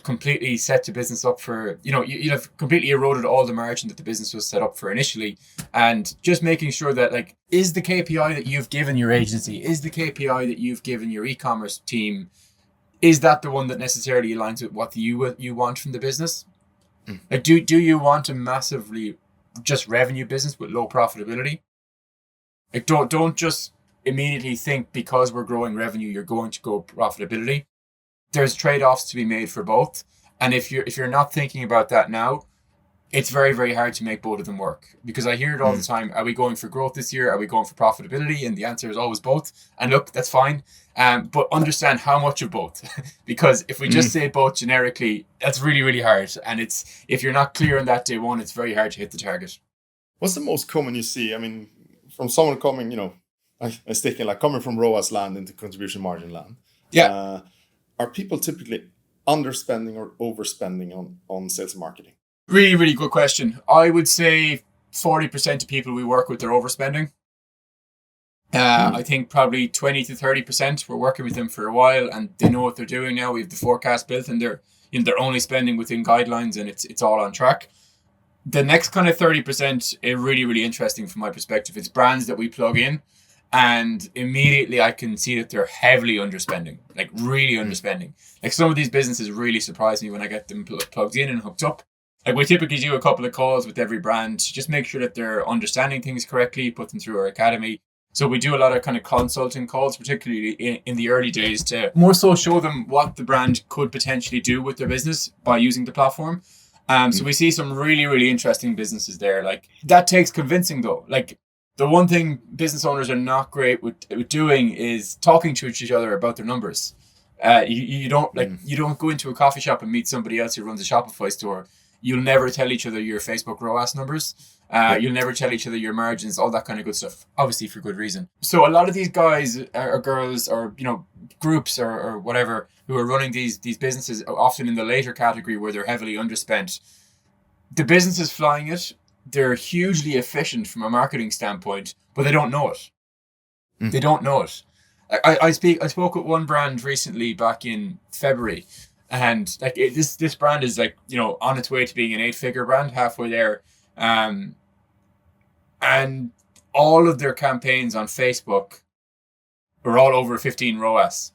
completely set the business up for, you'll have completely eroded all the margin that the business was set up for initially. And just making sure that, like, is the KPI that you've given your agency, is the KPI that you've given your e-commerce team, is that the one that necessarily aligns with what you want from the business? Like, do you want a massively just revenue business with low profitability? Like, don't just immediately think because we're growing revenue, you're going to go profitability. There's trade-offs to be made for both. And if you're not thinking about that now, it's very, very hard to make both of them work, because I hear it all the time. Are we going for growth this year? Are we going for profitability? And the answer is always both. And look, that's fine. But understand how much of both, because if we just say both generically, that's really, really hard. And if you're not clear on that day one, it's very hard to hit the target. What's the most common you see? I mean, from someone coming, I was thinking like coming from ROAS land into contribution margin land. Yeah. Are people typically underspending or overspending on sales and marketing? Really, really good question. I would say 40% of people we work with are overspending. I think probably 20 to 30%. We're working with them for a while and they know what they're doing now. We have the forecast built and they're only spending within guidelines and it's all on track. The next kind of 30% is really, really interesting from my perspective. It's brands that we plug in and immediately I can see that they're heavily underspending, like really underspending. Like, some of these businesses really surprise me when I get them plugged in and hooked up. Like, we typically do a couple of calls with every brand to just make sure that they're understanding things correctly, put them through our academy. So we do a lot of kind of consulting calls, particularly in the early days, to more so show them what the brand could potentially do with their business by using the platform. So we see some really, really interesting businesses there. Like, that takes convincing though. Like, the one thing business owners are not great with doing is talking to each other about their numbers. You don't go into a coffee shop and meet somebody else who runs a Shopify store. You'll never tell each other your Facebook ROAS numbers. You'll never tell each other your margins, all that kind of good stuff, obviously for good reason. So a lot of these guys or girls or, groups or whatever who are running these businesses, often in the later category where they're heavily underspent, the business is flying it. They're hugely efficient from a marketing standpoint, but they don't know it. They don't know it. I spoke with one brand recently back in February, and like this brand is like, on its way to being an 8-figure brand, halfway there. And all of their campaigns on Facebook were all over 15 ROAS.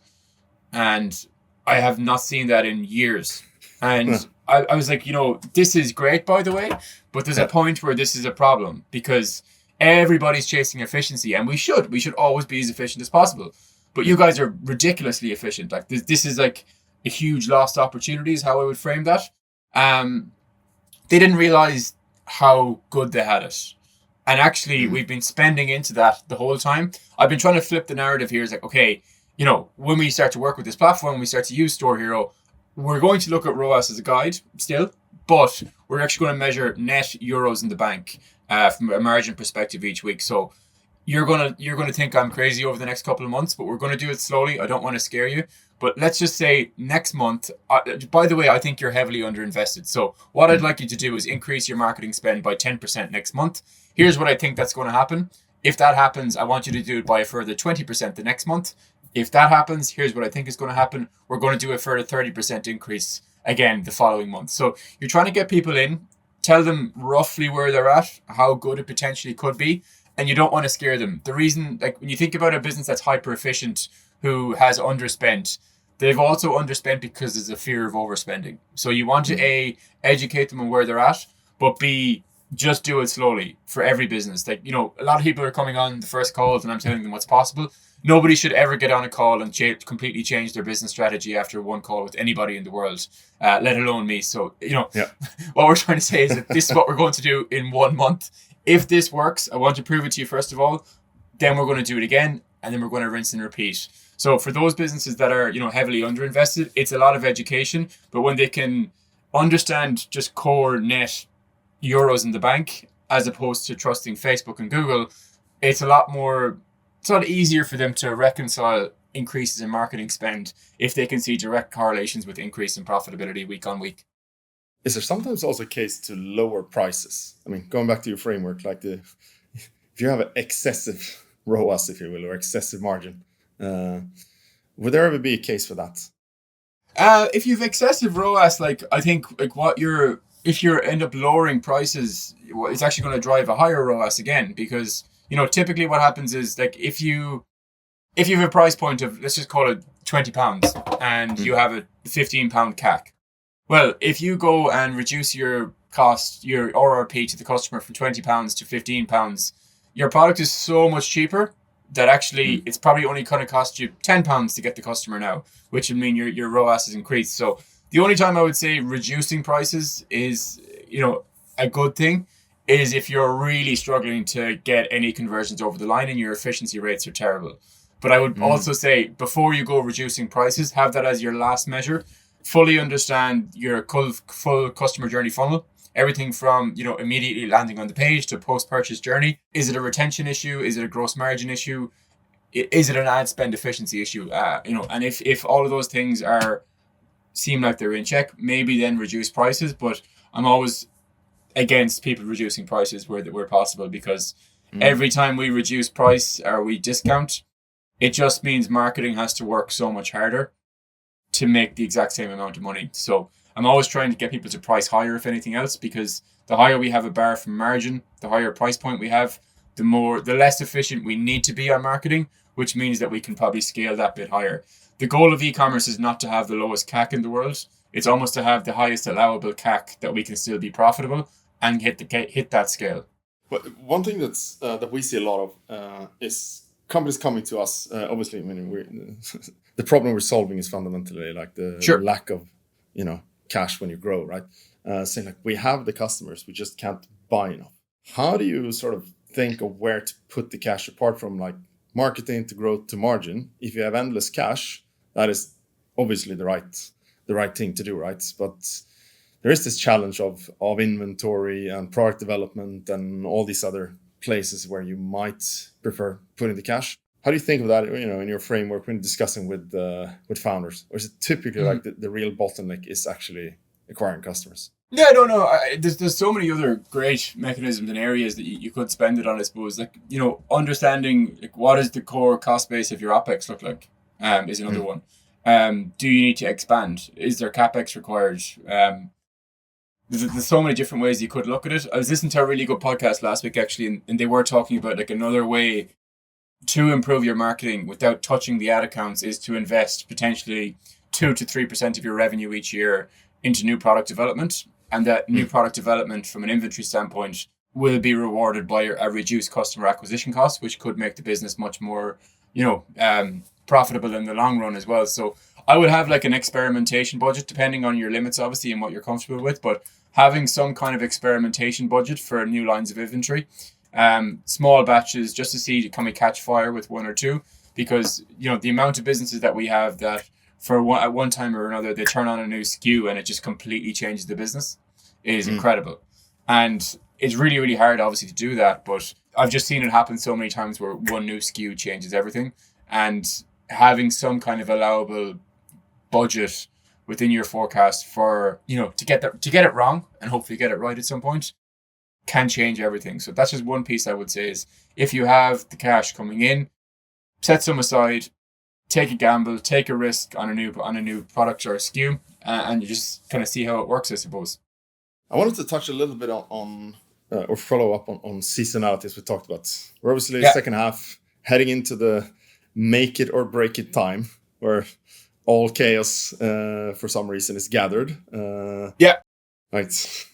And I have not seen that in years. And I was like, this is great, by the way, but there's a point where this is a problem because everybody's chasing efficiency, and we should always be as efficient as possible. But you guys are ridiculously efficient. Like, this is like a huge lost opportunity is how I would frame that. they didn't realize how good they had it. And actually, we've been spending into that the whole time. I've been trying to flip the narrative here. It's like, okay, when we start to work with this platform, we start to use Storehero, we're going to look at ROAS as a guide still, but we're actually going to measure net euros in the bank from a margin perspective each week. So you're gonna think I'm crazy over the next couple of months, but we're going to do it slowly. I don't want to scare you, but let's just say next month. By the way, I think you're heavily underinvested. So what I'd like you to do is increase your marketing spend by 10% next month. Here's what I think that's going to happen. If that happens, I want you to do it by a further 20% the next month. If that happens, here's what I think is going to happen. We're going to do a further 30% increase again the following month. So you're trying to get people in, tell them roughly where they're at, how good it potentially could be, and you don't want to scare them. The reason, like when you think about a business that's hyper efficient, who has underspent, they've also underspent because there's a fear of overspending. So you want to A, educate them on where they're at, but B, just do it slowly for every business. Like, a lot of people are coming on the first calls and I'm telling them what's possible. Nobody should ever get on a call and completely change their business strategy after one call with anybody in the world, let alone me. So, what we're trying to say is that this is what we're going to do in 1 month. If this works, I want to prove it to you first of all, then we're going to do it again, and then we're going to rinse and repeat. So for those businesses that are, heavily underinvested, it's a lot of education, but when they can understand just core net euros in the bank, as opposed to trusting Facebook and Google, it's a lot easier for them to reconcile increases in marketing spend if they can see direct correlations with increase in profitability week on week. Is there sometimes also a case to lower prices? I mean, going back to your framework, like if you have an excessive ROAS, if you will, or excessive margin, would there ever be a case for that? If you have excessive ROAS, I think if you end up lowering prices, it's actually going to drive a higher ROAS again, because typically what happens is, like, if you have a price point of, let's just call it £20, and you have a £15 CAC. Well, if you go and reduce your cost, your RRP to the customer from £20 to £15, your product is so much cheaper that actually it's probably only going to cost you £10 to get the customer now, which would mean your ROAS is increased. So the only time I would say reducing prices is, a good thing is if you're really struggling to get any conversions over the line and your efficiency rates are terrible. But I would also say, before you go reducing prices, have that as your last measure. Fully understand your full customer journey funnel. Everything from, immediately landing on the page to post-purchase journey. Is it a retention issue? Is it a gross margin issue? Is it an ad spend efficiency issue? And if all of those things seem like they're in check, maybe then reduce prices. But I'm always against people reducing prices where possible, because every time we reduce price or we discount, it just means marketing has to work so much harder to make the exact same amount of money. So I'm always trying to get people to price higher, if anything else, because the higher we have a bar from margin, the higher price point we have, the less efficient we need to be on marketing, which means that we can probably scale that bit higher. The goal of e-commerce is not to have the lowest CAC in the world. It's almost to have the highest allowable CAC that we can still be profitable and hit that scale. But one thing that we see a lot of is companies coming to us. Obviously, I mean, the problem we're solving is fundamentally like the lack of, cash when you grow, right? Saying like, we have the customers, we just can't buy enough. How do you sort of think of where to put the cash apart from like marketing to growth to margin? If you have endless cash, that is obviously the right thing to do, right? But there is this challenge of inventory and product development and all these other places where you might prefer putting the cash. How do you think of that, in your framework when discussing with founders? Or is it typically like the real bottleneck is actually acquiring customers? Yeah, I don't know. There's so many other great mechanisms and areas that you could spend it on, I suppose. Like, understanding like what is the core cost base of your OPEX look like is another one. Do you need to expand? Is there CapEx required? There's so many different ways you could look at it. I was listening to a really good podcast last week, actually, and they were talking about like another way to improve your marketing without touching the ad accounts is to invest potentially 2 to 3% of your revenue each year into new product development. And that new product development from an inventory standpoint will be rewarded by a reduced customer acquisition cost, which could make the business much more, profitable in the long run as well. So I would have like an experimentation budget, depending on your limits, obviously, and what you're comfortable with, but having some kind of experimentation budget for new lines of inventory, small batches, just to see can we catch fire with one or two, because the amount of businesses that we have that at one time or another they turn on a new SKU and it just completely changes the business is incredible. And it's really, really hard, obviously, to do that, but I've just seen it happen so many times where one new SKU changes everything. And having some kind of allowable budget within your forecast for, to get it wrong and hopefully get it right at some point can change everything. So that's just one piece I would say is, if you have the cash coming in, set some aside, take a gamble, take a risk on a new product or a SKU, and you just kind of see how it works, I suppose. I wanted to touch a little bit on or follow up on seasonality, as we talked about. We're obviously second half heading into the make it or break it time, where all chaos for some reason is gathered. Right.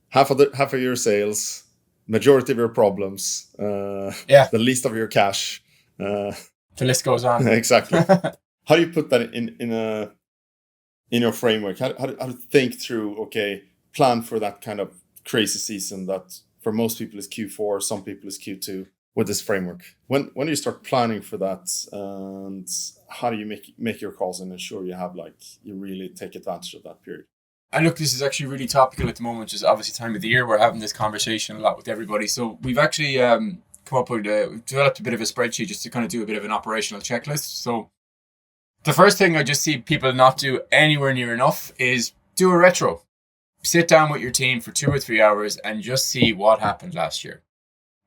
half of your sales, majority of your problems, the least of your cash. The list goes on. Exactly. How do you put that in your framework? How to think through, plan for that kind of crazy season that for most people is Q4, some people is Q2, with this framework? When do you start planning for that, and how do you make your calls and ensure you really take advantage of that period? And look, this is actually really topical at the moment, just obviously time of the year. We're having this conversation a lot with everybody. So we've actually we've developed a bit of a spreadsheet just to kind of do a bit of an operational checklist. So the first thing I just see people not do anywhere near enough is do a retro. Sit down with your team for 2 or 3 hours and just see what happened last year.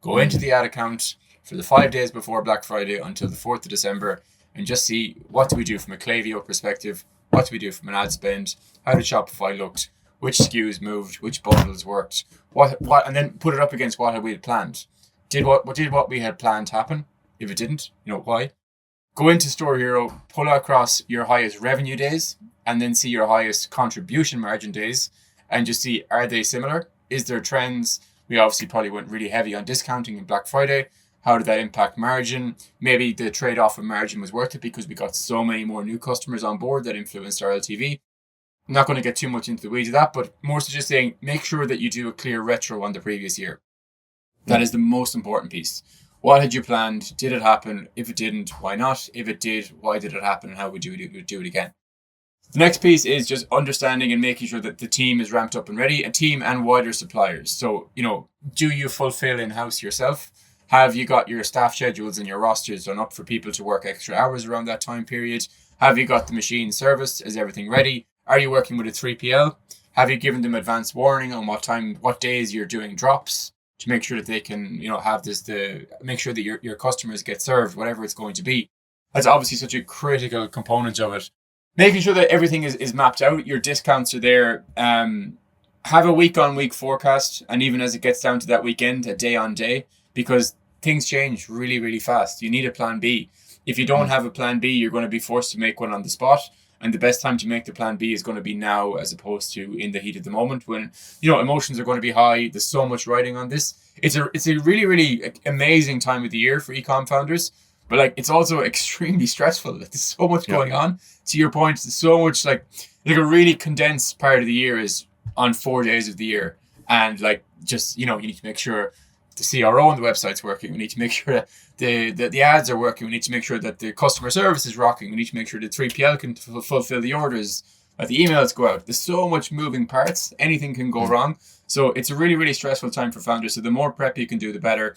Go into the ad account for the 5 days before Black Friday until the 4th of December and just see, what do we do from a Klaviyo perspective? What do we do from an ad spend? How did Shopify looked? Which SKUs moved? Which bundles worked? What? And then put it up against what we had planned. Did what we had planned happen? If it didn't, why? Go into Storehero, pull across your highest revenue days, and then see your highest contribution margin days, and just see, are they similar? Is there trends? We obviously probably went really heavy on discounting in Black Friday. How did that impact margin? Maybe the trade-off of margin was worth it because we got so many more new customers on board that influenced our LTV. I'm not going to get too much into the weeds of that, but more so just saying, make sure that you do a clear retro on the previous year. That is the most important piece. What had you planned? Did it happen? If it didn't, why not? If it did, why did it happen? And how would you do it again? The next piece is just understanding and making sure that the team is ramped up and ready, a team and wider suppliers. So, do you fulfill in-house yourself? Have you got your staff schedules and your rosters done up for people to work extra hours around that time period? Have you got the machine serviced? Is everything ready? Are you working with a 3PL? Have you given them advance warning on what days you're doing drops to make sure that they can, have this, make sure that your customers get served, whatever it's going to be? That's obviously such a critical component of it. Making sure that everything is mapped out, your discounts are there. Have a week-on-week forecast, and even as it gets down to that weekend, a day-on-day, because things change really, really fast. You need a plan B. If you don't have a plan B, you're going to be forced to make one on the spot. And the best time to make the plan B is going to be now, as opposed to in the heat of the moment when, emotions are going to be high. There's so much riding on this. It's a really, really amazing time of the year for e-com founders, but it's also extremely stressful. There's so much going on. To your point, there's so much like a really condensed part of the year is on 4 days of the year. And you need to make sure the CRO on the website's working. We need to make sure that the ads are working. We need to make sure that the customer service is rocking. We need to make sure the 3PL can fulfill the orders, that the emails go out. There's so much moving parts. Anything can go wrong. So it's a really, really stressful time for founders. So the more prep you can do, the better.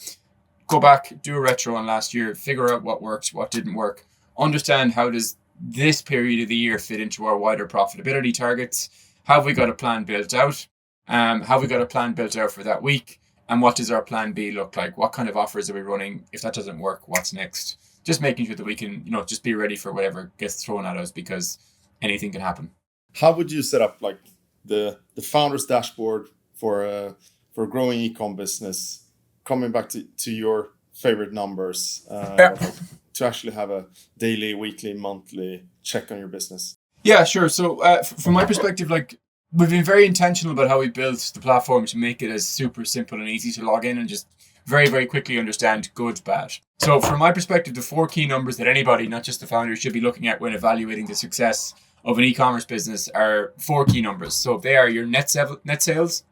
Go back, do a retro on last year, figure out what worked, what didn't work. Understand, how does this period of the year fit into our wider profitability targets? Have we got a plan built out? Have we got a plan built out for that week? And what does our plan B look like? What kind of offers are we running? If that doesn't work, what's next? Just making sure that we can, just be ready for whatever gets thrown at us, because anything can happen. How would you set up the founder's dashboard for a growing e-com business, coming back to your favorite numbers, to actually have a daily, weekly, monthly check on your business? Yeah, sure. So from my perspective, we've been very intentional about how we built the platform to make it as super simple and easy to log in and just very, very quickly understand good, bad. So from my perspective, the 4 key numbers that anybody, not just the founder, should be looking at when evaluating the success of an e-commerce business are 4 key numbers. So they are your net sales,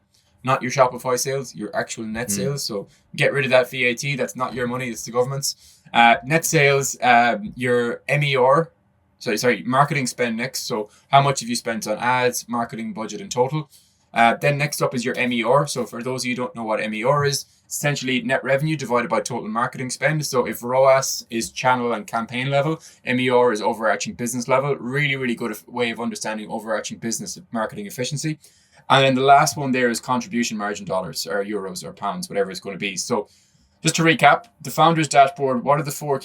not your Shopify sales, your actual net sales. So get rid of that VAT. That's not your money. It's the government's. Net sales, your MER, marketing spend next. So how much have you spent on ads, marketing budget in total? Then next up is your MER. So for those of you who don't know what MER is, essentially net revenue divided by total marketing spend. So if ROAS is channel and campaign level, MER is overarching business level. Really, really good way of understanding overarching business marketing efficiency. And then the last one there is contribution margin dollars or euros or pounds, whatever it's going to be. So just to recap, the founder's dashboard, what are the four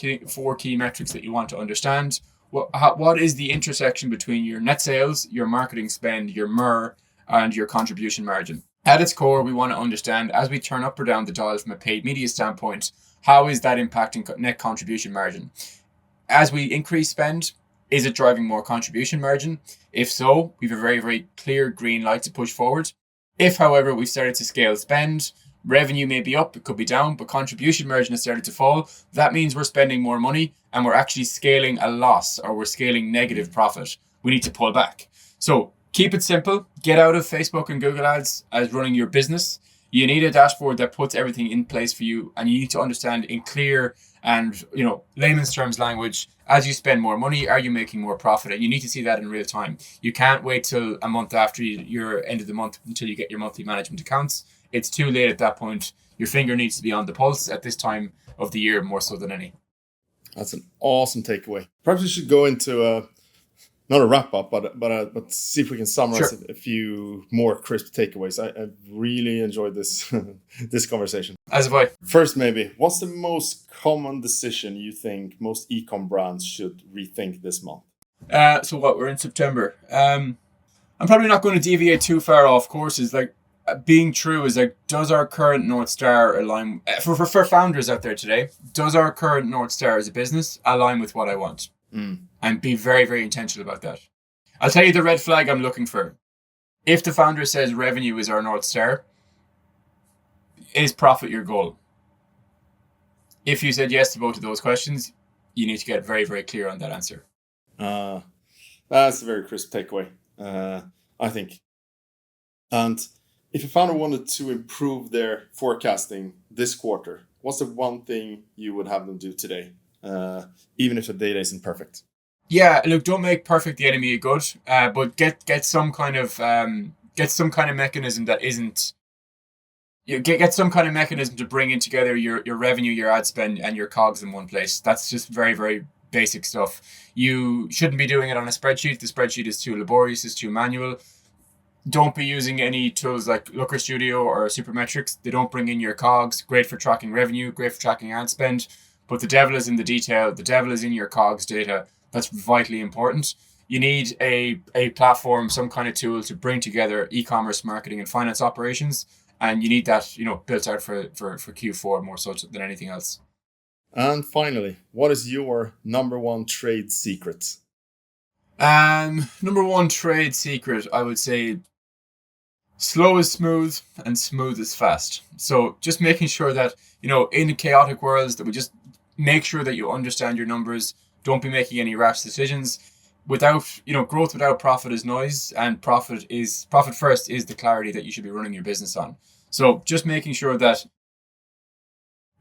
key metrics that you want to understand? What is the intersection between your net sales, your marketing spend, your MER, and your contribution margin? At its core, we want to understand, as we turn up or down the dial from a paid media standpoint, how is that impacting net contribution margin? As we increase spend, is it driving more contribution margin? If so, we have a very, very clear green light to push forward. If, however, we've started to scale spend, revenue may be up, it could be down, but contribution margin has started to fall, that means we're spending more money and we're actually scaling a loss or we're scaling negative profit. We need to pull back. So keep it simple. Get out of Facebook and Google ads as running your business. You need a dashboard that puts everything in place for you, and you need to understand in clear and layman's terms language, as you spend more money, are you making more profit? And you need to see that in real time. You can't wait till a month after your end of the month until you get your monthly management accounts. It's too late at that point. Your finger needs to be on the pulse at this time of the year more so than any. That's an awesome takeaway. Perhaps we should go into not a wrap up, but see if we can summarize a few more crisp takeaways. I really enjoyed this this conversation. As have I. First, maybe, what's the most common decision you think most e-com brands should rethink this month? So what, we're in September. I'm probably not going to deviate too far off course. Is like being true is like, does our current North Star align for founders out there today? Does our current North Star as a business align with what I want? And be very, very intentional about that. I'll tell you the red flag I'm looking for. If the founder says revenue is our North Star, is profit your goal? If you said yes to both of those questions, you need to get very, very clear on that answer. That's a very crisp takeaway, I think. And if a founder wanted to improve their forecasting this quarter, what's the one thing you would have them do today? Even if the data isn't perfect. Yeah, look, don't make perfect the enemy of good, but get some kind of mechanism that isn't. Get some kind of mechanism to bring in together your revenue, your ad spend, and your COGS in one place. That's just very, very basic stuff. You shouldn't be doing it on a spreadsheet. The spreadsheet is too laborious, it's too manual. Don't be using any tools like Looker Studio or Supermetrics. They don't bring in your COGS. Great for tracking revenue, great for tracking ad spend. But the devil is in the detail. The devil is in your COGS data. That's vitally important. You need a platform, some kind of tool to bring together e-commerce marketing and finance operations. And you need that, built out for Q4 more so than anything else. And finally, what is your number one trade secret? Number one trade secret, I would say, slow is smooth and smooth is fast. So just making sure that, in chaotic worlds, that we just make sure that you understand your numbers. Don't be making any rash decisions. Growth without profit is noise, and profit first is the clarity that you should be running your business on. So just making sure that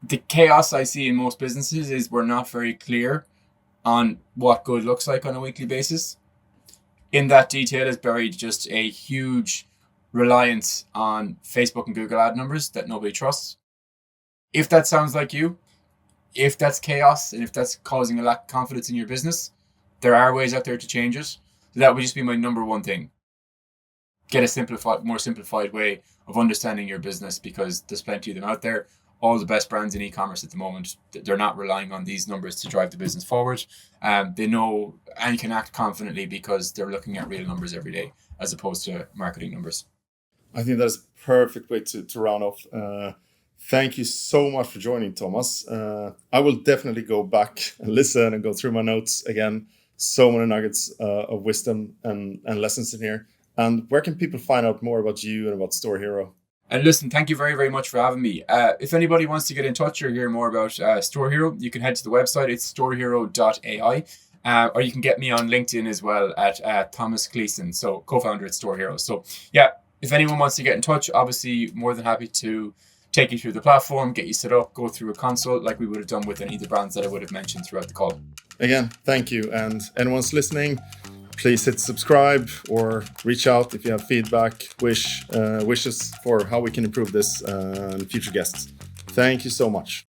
the chaos I see in most businesses is we're not very clear on what good looks like on a weekly basis. In that detail is buried just a huge reliance on Facebook and Google ad numbers that nobody trusts. If that sounds like you, if that's chaos and if that's causing a lack of confidence in your business, there are ways out there to change it. So that would just be my number one thing. Get a more simplified way of understanding your business, because there's plenty of them out there. All the best brands in e-commerce at the moment, they're not relying on these numbers to drive the business forward. They know and can act confidently because they're looking at real numbers every day as opposed to marketing numbers. I think that's a perfect way to round off. Thank you so much for joining, Thomas. I will definitely go back and listen and go through my notes again. So many nuggets of wisdom and lessons in here. And where can people find out more about you and about Storehero? And listen, thank you very, very much for having me. If anybody wants to get in touch or hear more about Storehero, you can head to the website. It's storehero.ai. Or you can get me on LinkedIn as well at Thomas Gleeson, so co-founder at Storehero. So yeah, if anyone wants to get in touch, obviously more than happy to take you through the platform, get you set up, go through a consult like we would have done with any of the brands that I would have mentioned throughout the call. Again, thank you. And anyone's listening, please hit subscribe or reach out if you have feedback, wishes for how we can improve this and future guests. Thank you so much.